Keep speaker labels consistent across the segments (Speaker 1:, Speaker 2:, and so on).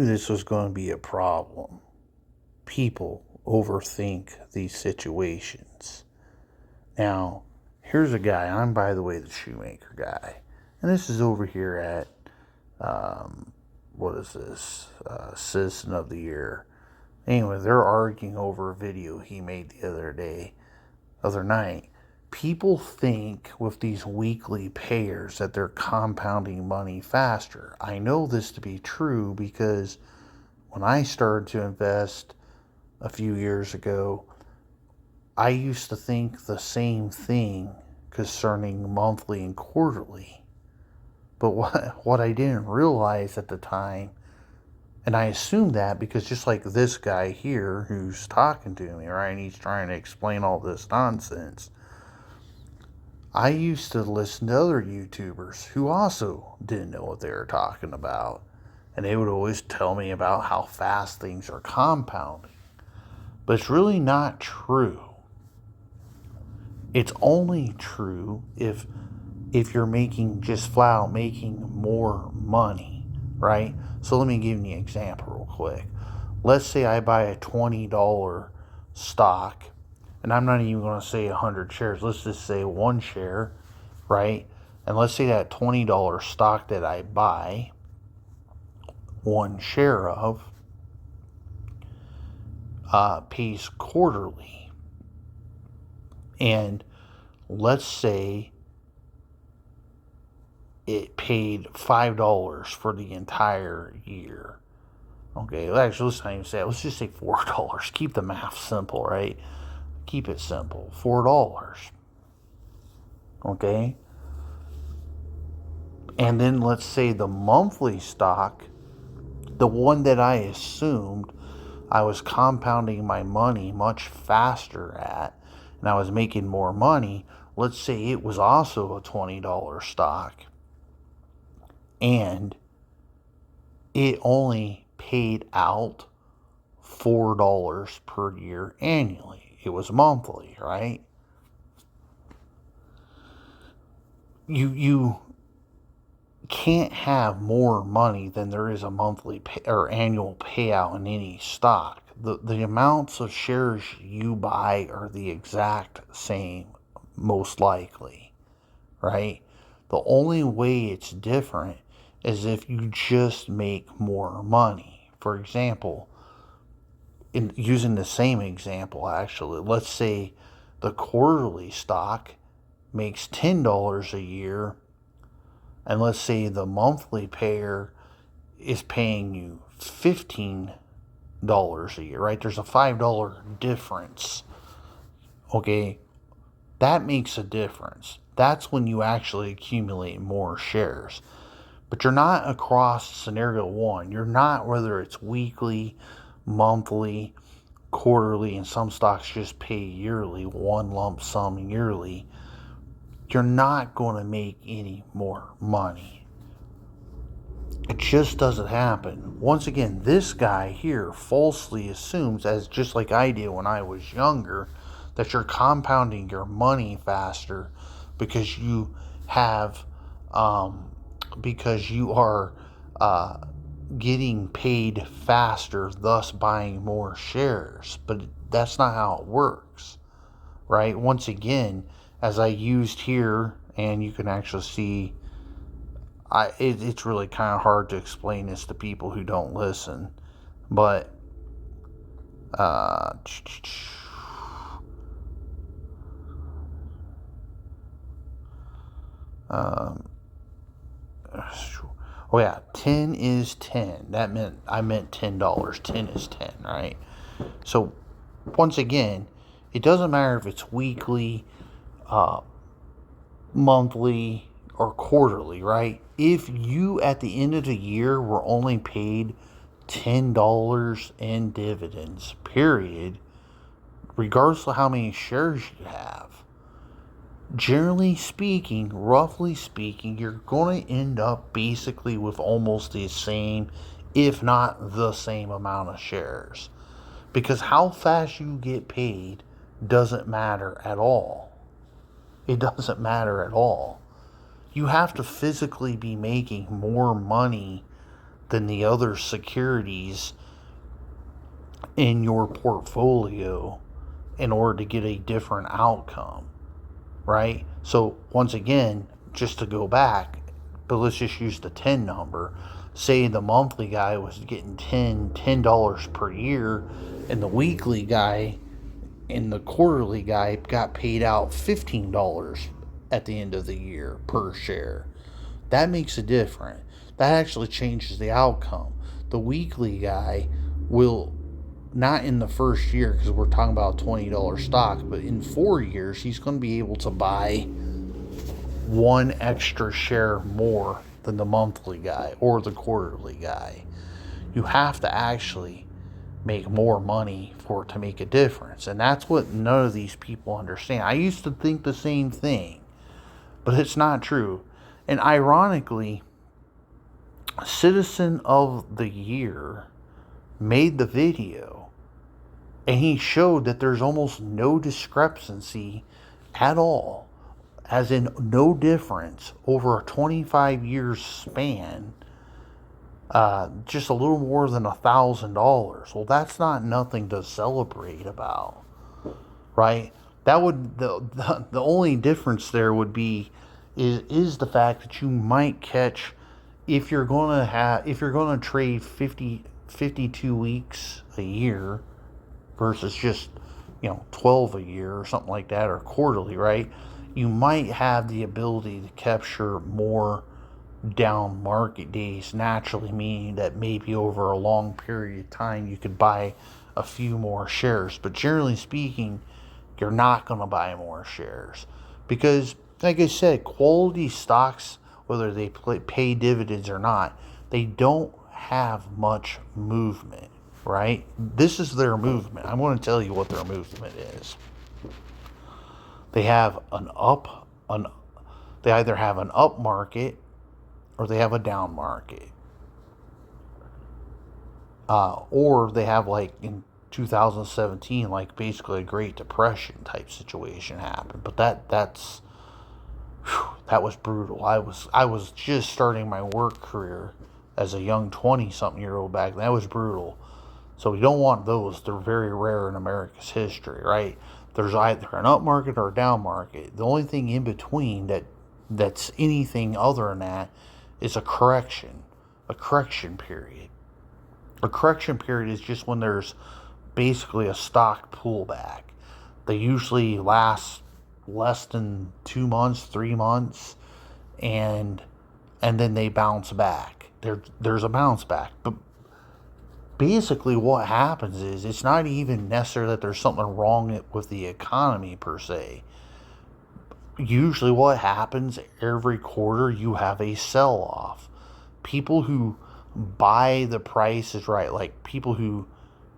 Speaker 1: This was going to be a problem. People overthink these situations. Now, here's a guy. I'm, by the way, the shoemaker guy. And this is over here at, what is this? Citizen of the Year. Anyway, they're arguing over a video he made the other night. People think with these weekly payers that they're compounding money faster. I know this to be true because when I started to invest a few years ago, I used to think the same thing concerning monthly and quarterly. But what I didn't realize at the time, and I assumed that because just like this guy here who's talking to me, right, and he's trying to explain all this nonsense, I used to listen to other YouTubers who also didn't know what they were talking about. And they would always tell me about how fast things are compounding. But it's really not true. It's only true if you're making, just flat out making more money, right? So let me give you an example real quick. Let's say I buy a $20 stock, and I'm not even going to say 100 shares. Let's just say one share, right? And let's say that $20 stock that I buy one share of pays quarterly. And let's say it paid $5 for the entire year. Okay, actually, let's not even say it. Let's just say $4. Keep the math simple, right? Keep it simple. $4. Okay? And then let's say the monthly stock, the one that I assumed I was compounding my money much faster at, and I was making more money, let's say it was also a $20 stock, and it only paid out $4 per year annually. It was monthly, right? You can't have more money than there is a monthly or annual payout in any stock. The amounts of shares you buy are the exact same, most likely, right? The only way it's different is if you just make more money. For example, in using the same example, actually, let's say the quarterly stock makes $10 a year, and let's say the monthly payer is paying you $15 a year, right? There's a $5 difference. Okay, that makes a difference. That's when you actually accumulate more shares. But you're not across scenario one. You're not, whether it's weekly, monthly, quarterly, and some stocks just pay yearly, one lump sum yearly. You're not going to make any more money. It just doesn't happen. Once again, this guy here falsely assumes, as just like I did when I was younger, that you're compounding your money faster because you have, because you are getting paid faster, thus buying more shares. But that's not how it works, right? Once again, as I used here, and you can actually see, it's really kind of hard to explain this to people who don't listen, but oh yeah, 10 is 10. I meant $10. 10 is 10, right? So once again, it doesn't matter if it's weekly, monthly, or quarterly, right? If you at the end of the year were only paid $10 in dividends, period, regardless of how many shares you have, generally speaking, roughly speaking, you're going to end up basically with almost the same, if not the same amount of shares. Because how fast you get paid doesn't matter at all. It doesn't matter at all. You have to physically be making more money than the other securities in your portfolio in order to get a different outcome, right? So once again, just to go back, but let's just use the 10 number. Say the monthly guy was getting $10 per year, and the weekly guy and the quarterly guy got paid out $15 at the end of the year per share. That makes a difference. That actually changes the outcome. The weekly guy will, not in the first year because we're talking about a $20 stock, but in 4 years he's going to be able to buy one extra share more than the monthly guy or the quarterly guy. You have to actually make more money for it to make a difference. And that's what none of these people understand. I used to think the same thing, but it's not true. And ironically, Citizen of the Year made the video, and he showed that there's almost no discrepancy at all, as in no difference over a 25 years span, just a little more than $1,000. Well, that's not nothing to celebrate about, right? That would the only difference there would be is the fact that you might catch, if you're going to trade 52 weeks a year versus just 12 a year or something like that, or quarterly, right? You might have the ability to capture more down market days naturally, meaning that maybe over a long period of time you could buy a few more shares. But generally speaking, you're not going to buy more shares because, like I said, quality stocks, whether they pay dividends or not, they don't have much movement, right? This is their movement. I'm going to tell you what their movement is. They have they either have an up market or they have a down market. Or they have, like in 2017, like basically a Great Depression type situation happened. But that was brutal. I was just starting my work career as a young 20-something-year-old back then. That was brutal. So we don't want those. They're very rare in America's history, right? There's either an up market or a down market. The only thing in between that's anything other than that is a correction period. A correction period is just when there's basically a stock pullback. They usually last less than 2 months, 3 months, and then they bounce back. There's a bounce back. But basically what happens is, it's not even necessarily that there's something wrong with the economy per se. Usually what happens every quarter, you have a sell-off. People who buy the prices right, like people who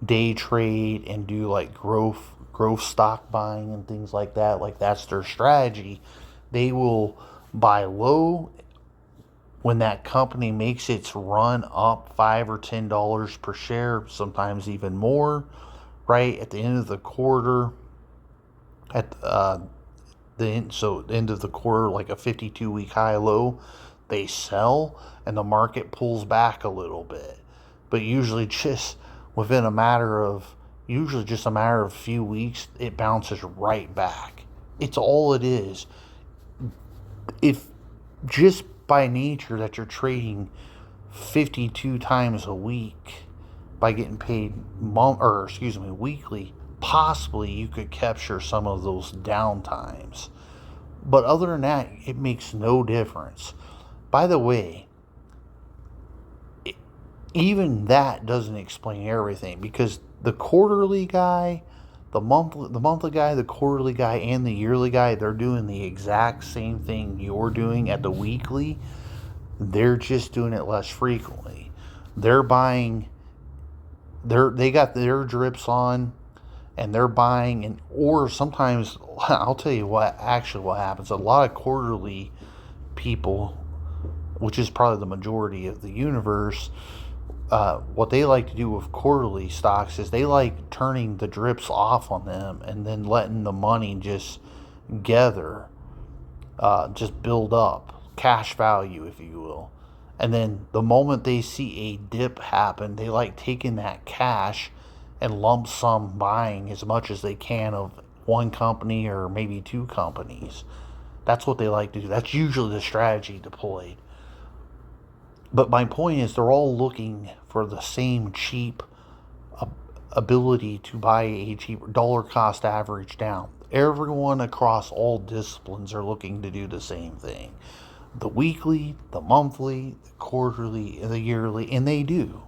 Speaker 1: day trade and do like growth stock buying and things like that's their strategy. They will buy low when that company makes its run up $5 or $10 per share, sometimes even more, right at the end of the quarter. At the end of the quarter, like a 52-week high low, they sell and the market pulls back a little bit. But usually just within a matter of a few weeks, it bounces right back. It's all it is. If just by nature that you're trading 52 times a week by getting paid weekly, possibly you could capture some of those down times. But other than that, it makes no difference. By the way, even that doesn't explain everything, because the quarterly guy, the monthly guy, the quarterly guy, and the yearly guy, they're doing the exact same thing you're doing at the weekly. They're just doing it less frequently. They're buying, they got their drips on, and they're buying, and or sometimes, I'll tell you what happens. A lot of quarterly people, which is probably the majority of the universe, what they like to do with quarterly stocks is they like turning the drips off on them and then letting the money just gather, just build up cash value, if you will. And then the moment they see a dip happen, they like taking that cash and lump sum buying as much as they can of one company or maybe two companies. That's what they like to do. That's usually the strategy deployed. But my point is, they're all looking for the same cheap ability to buy a cheaper dollar cost average down. Everyone across all disciplines are looking to do the same thing. The weekly, the monthly, the quarterly, the yearly, and they do.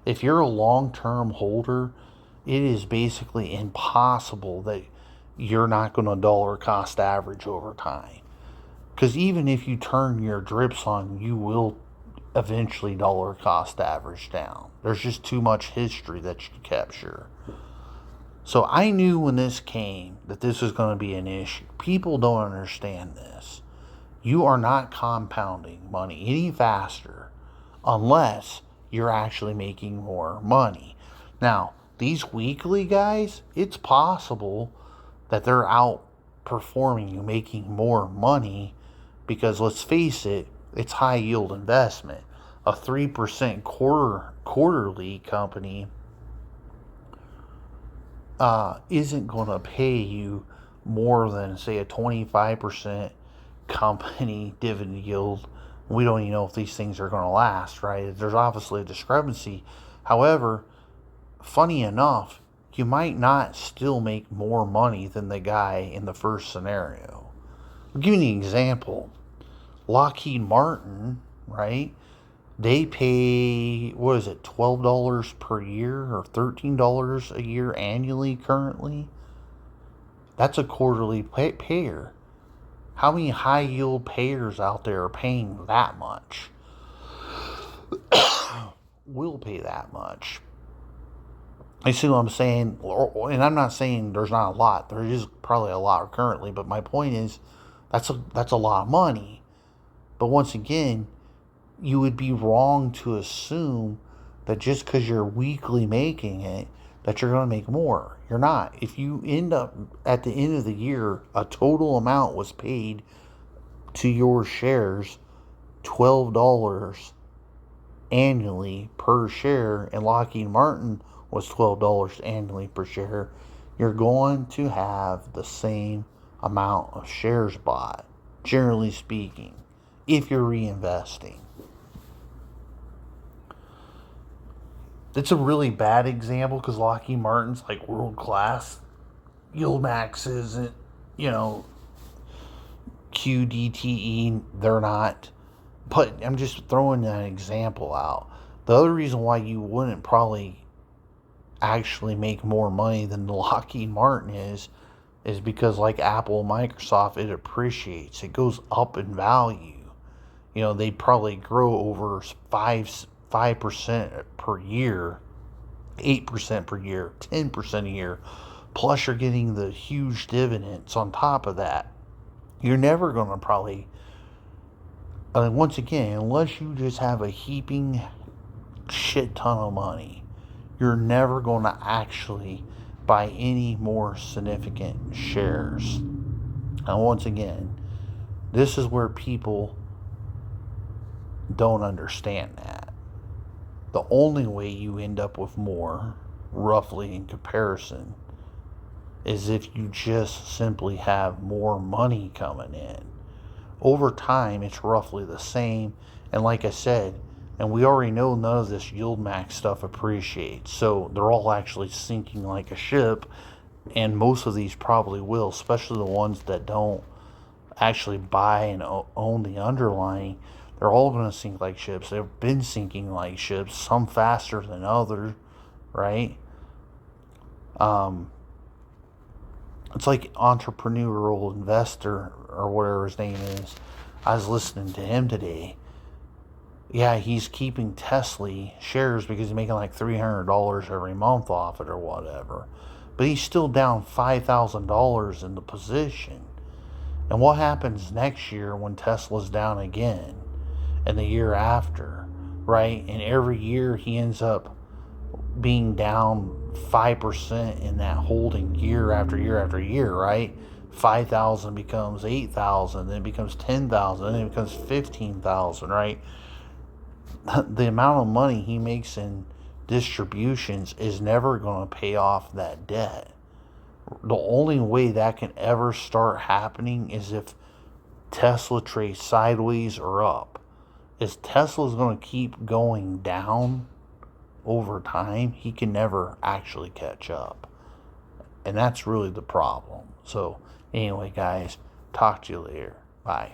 Speaker 1: If you're a long-term holder, it is basically impossible that you're not going to dollar cost average over time. Because even if you turn your drips on, you will eventually dollar cost average down. There's just too much history that you capture. So I knew when this came that this was going to be an issue. People don't understand this. You are not compounding money any faster unless you're actually making more money. Now, these weekly guys, it's possible that they're outperforming you, making more money, because let's face it, it's high yield investment. A 3% quarterly company isn't going to pay you more than, say, a 25% company dividend yield. We don't even know if these things are going to last, right? There's obviously a discrepancy. However, funny enough, you might not still make more money than the guy in the first scenario. I'll give you an example. Lockheed Martin, right? They pay, what is it, $12 per year or $13 a year annually currently? That's a quarterly payer. How many high yield payers out there are paying that much? Will pay that much. You see what I'm saying? And I'm not saying there's not a lot. There is probably a lot currently, but my point is that's a lot of money. But once again, you would be wrong to assume that just because you're weekly making it, that you're going to make more. You're not. If you end up at the end of the year, a total amount was paid to your shares, $12 annually per share, and Lockheed Martin was $12 annually per share, you're going to have the same amount of shares bought, generally speaking, if you're reinvesting. It's a really bad example because Lockheed Martin's like world class. Yieldmax isn't, QDTE, they're not. But I'm just throwing an example out. The other reason why you wouldn't probably actually make more money than the Lockheed Martin is because, like Apple and Microsoft, it appreciates. It goes up in value. They probably grow over 5% per year, 8% per year, 10% a year. Plus, you're getting the huge dividends on top of that. You're never going to probably, once again, unless you just have a heaping shit ton of money, you're never going to actually buy any more significant shares. And once again, this is where people don't understand that. The only way you end up with more, roughly in comparison, is if you just simply have more money coming in. Over time, it's roughly the same. And like I said, and we already know none of this yield max stuff appreciates. So they're all actually sinking like a ship. And most of these probably will, especially the ones that don't actually buy and own the underlying. They're all going to sink like ships. They've been sinking like ships, some faster than others, right? It's like entrepreneurial investor or whatever his name is. I was listening to him today. Yeah, he's keeping Tesla shares because he's making like $300 every month off it or whatever. But he's still down $5,000 in the position. And what happens next year when Tesla's down again? And the year after, right? And every year he ends up being down 5% in that holding year after year after year, right? 5,000 becomes 8,000, then it becomes 10,000, then it becomes 15,000, right? the amount of money he makes in distributions is never going to pay off that debt. The only way that can ever start happening is if Tesla trades sideways or up. As Tesla's going to keep going down over time, he can never actually catch up. And that's really the problem. So, anyway, guys, talk to you later. Bye.